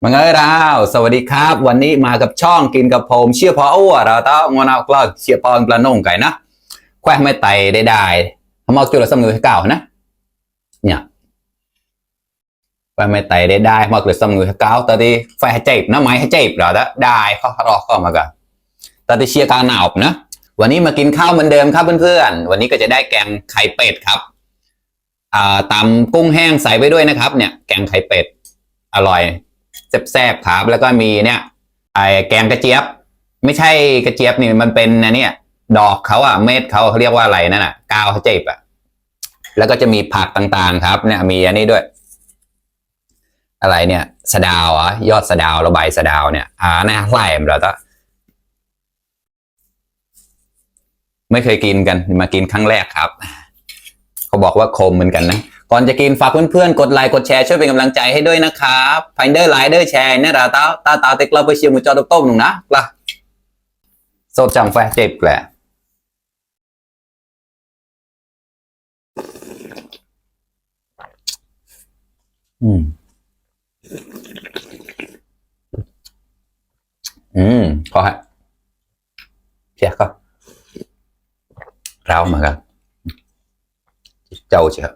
มังเอ้ยเราสวัสดีครับวันนี้มากับช่องกินกับผมเชี่ยพออ้วเราต้องงอนเอากล้าเชี่ยพอปลาโน่งไก่นะแควไม่ไตได้ทำเอาจุดละสมมือให้เก่านะเนี่ยแควไม่ไตได้มาเกิดสมมือให้เก่าตอนที่ไฟให้เจ็บนะไม้ให้เจ็บเราได้เขารอเข้ามากันตอนที่เชียร์กลางหนาวนะวันนี้มากินข้าวเหมือนเดิมครับเพื่อนๆวันนี้ก็จะได้แกงไข่เป็ดครับตำกุ้งแห้งใส่ไปด้วยนะครับเนี่ยแกงไข่เป็ดอร่อยแซ่บๆครับแล้วก็มีเนี่ยไอ้แกงกระเจี๊ยบไม่ใช่กระเจี๊ยบนี่มันเป็นนะเนี่ยดอกเขาอะเม็ดเขาเรียกว่าอะไรนั่นอะกาวเขาเจ็บอะแล้วก็จะมีผักต่างๆครับเนี่ยมีอันนี้ด้วยอะไรเนี่ยสะดาวอ่ะยอดสะดาวระบายสะดาวเนี่ยน่าไหลมเราต้องไม่เคยกินกันมากินครั้งแรกครับเขาบอกว่าคมเหมือนกันนะก่อนจะกินฝากเพื่อนๆกดไลค์กดแชร์ช่วยเป็นกำลังใจให้ด้วยนะครับไฟเดอร์ไลค์เดอร์แชร์เนี่ยเราตาเต็กเราไปเชียร์มือจอต้มหนุ่งนะล่ะสดจังแฟเจ็บแหละอืมขอให้เพียก็เรามากันเจ้าเชียว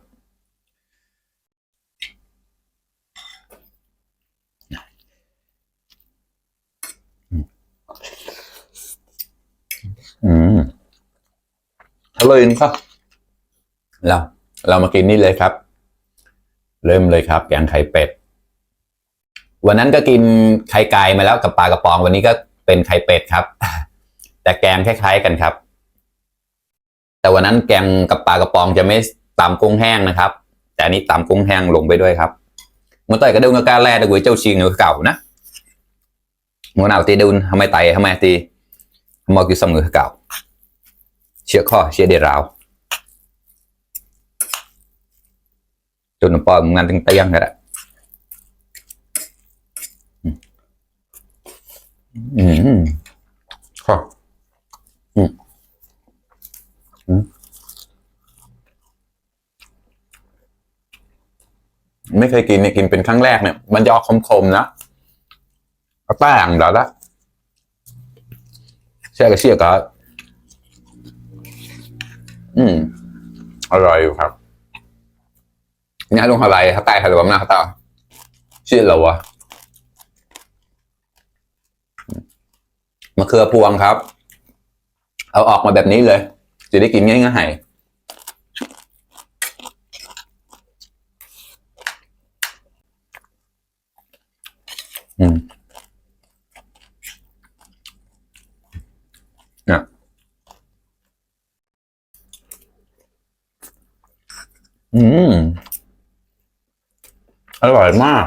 อืมอร่อยครับเราเรามากินนี่เลยครับเริ่มเลยครับแกงไข่เป็ดวันนั้นก็กินไข่ไก่มาแล้วกับปลากระป๋องวันนี้ก็เป็นไข่เป็ดครับแต่แกงคล้ายๆกันครับแต่วันนั้นแกงกับปลากระป๋องจะไม่ตำกุ้งแห้งนะครับแต่อันนี้ตำกุ้งแห้งลงไปด้วยครับเมื่อต่อยก็ดูงกาแร่ตะกุยเจ้าชิงเก่านะเมื่อnàoตีดูทำไมไตทำไมตีมอกิสมงเก่าเชื่อข้อเชื่อเดียราวจนปอมงานตั้งเตี้ยงเลยแหละข้อไม่เคยกินเนี่ยกินเป็นครั้งแรกเนี่ยมันจะออกคมๆนะเอาแป้งเดี๋ยวละเชื่อก็เชื่อก็อร่อยอยู่ครับเนี่ยลงอะไรถ้าใต้ทะเลบ้างนะต่อชื่อเราวะมะเขือพวงครับเอาออกมาแบบนี้เลยจะได้กินง่ายๆเนี่ยอร่อยมาก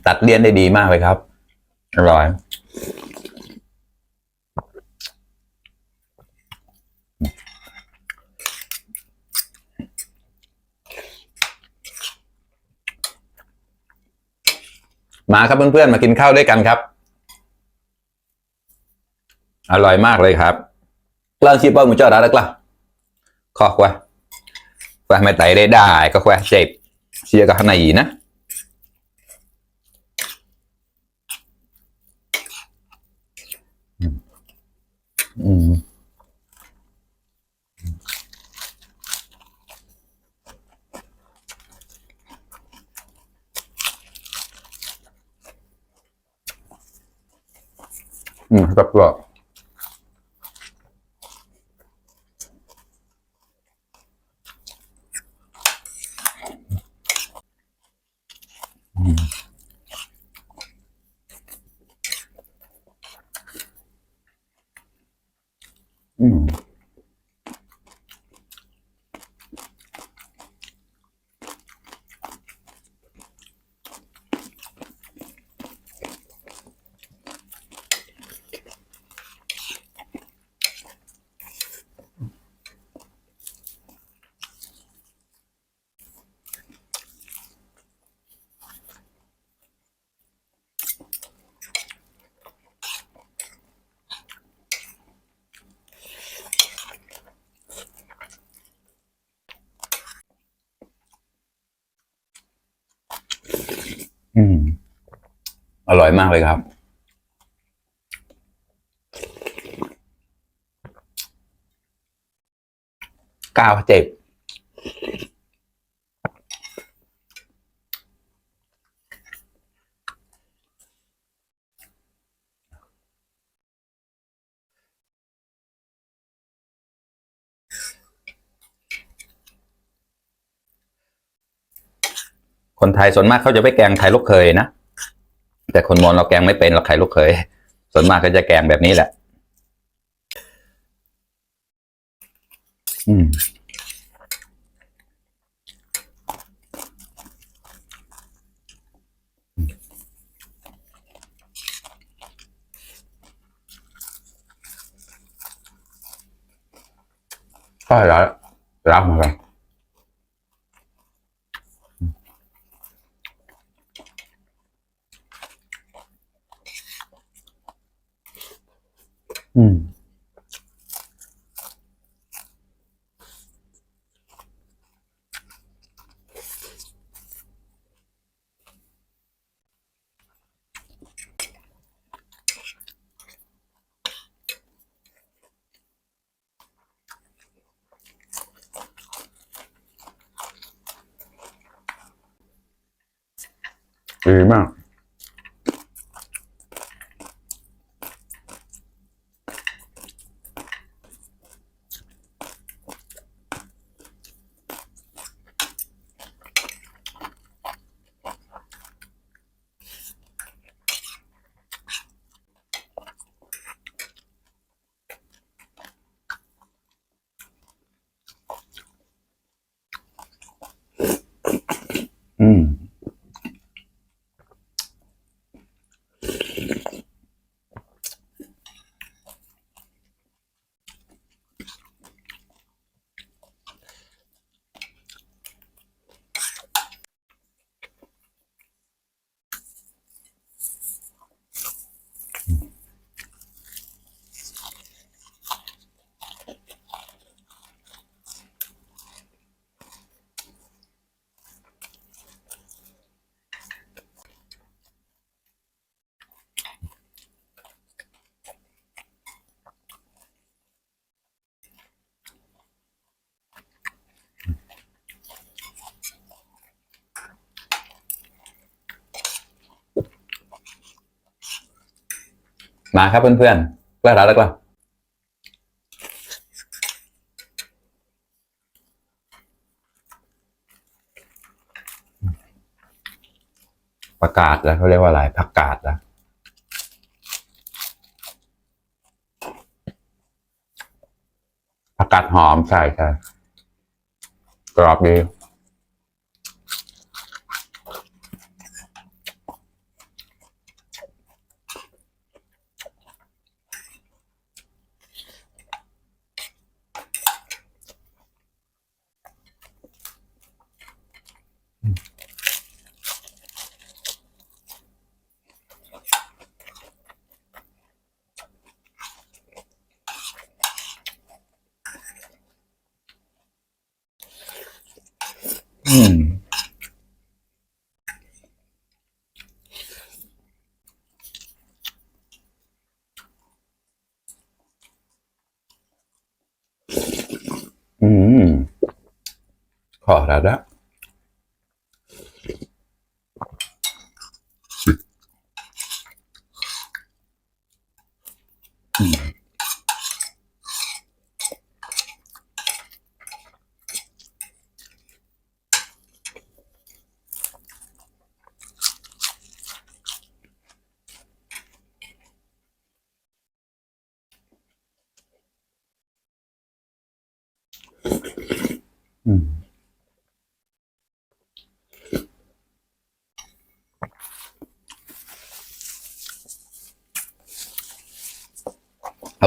ตัดเลี่ยนได้ดีมากเลยครับอร่อยมาครับเพื่อนๆมากินข้าวด้วยกันครับอร่อยมากเลยครับเล่าชีพเปิ้ลมุจจาระแล้วกล่ะขอควะควะไม่ไต่ได้ก็ควะเจ็บเชียร์กับข้างในนะครับก็ ร่อยมากเลยครับ9 7คนไทยส่วนมากเขาจะไปแกงไข่ลูกเขยนะแต่คนมอญเราแกงไม่เป็นเราไข่ลูกเขยส่วนมากก็จะแกงแบบนี้แหละก็แล้วรับมาเลยดีมากมาครับเพื่อนๆกล้าแล้วกล้าประกาศแล้วเขาเรียกว่าอะไรผักกาดแล้วผักกาดหอมใช่กรอบดีขอแล้วนะ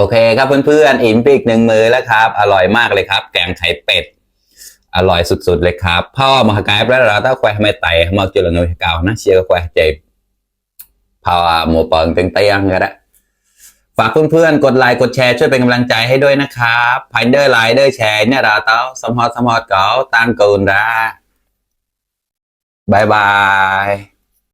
โอเคครับเพื่อนๆอิ่มปีก1 มื้อแล้วครับอร่อยมากเลยครับแกงไข่เป็ดอร่อยสุดๆเลยครับพ่อมาหากายแล้วเราต้องแควไม่ไต่มาจุลนุยเก่านะเชียร์แควเจ็บพอหมูเปิงเตียงก็ได้ฝากเพื่อนๆกดไลค์กดแชร์ช่วยเป็นกำลังใจให้ด้วยนะครับภายเดอร์ไลค์เดอร์แชร์เนี่ยเราต้องสมฮอตเก๋าตั้งกูนra bye bye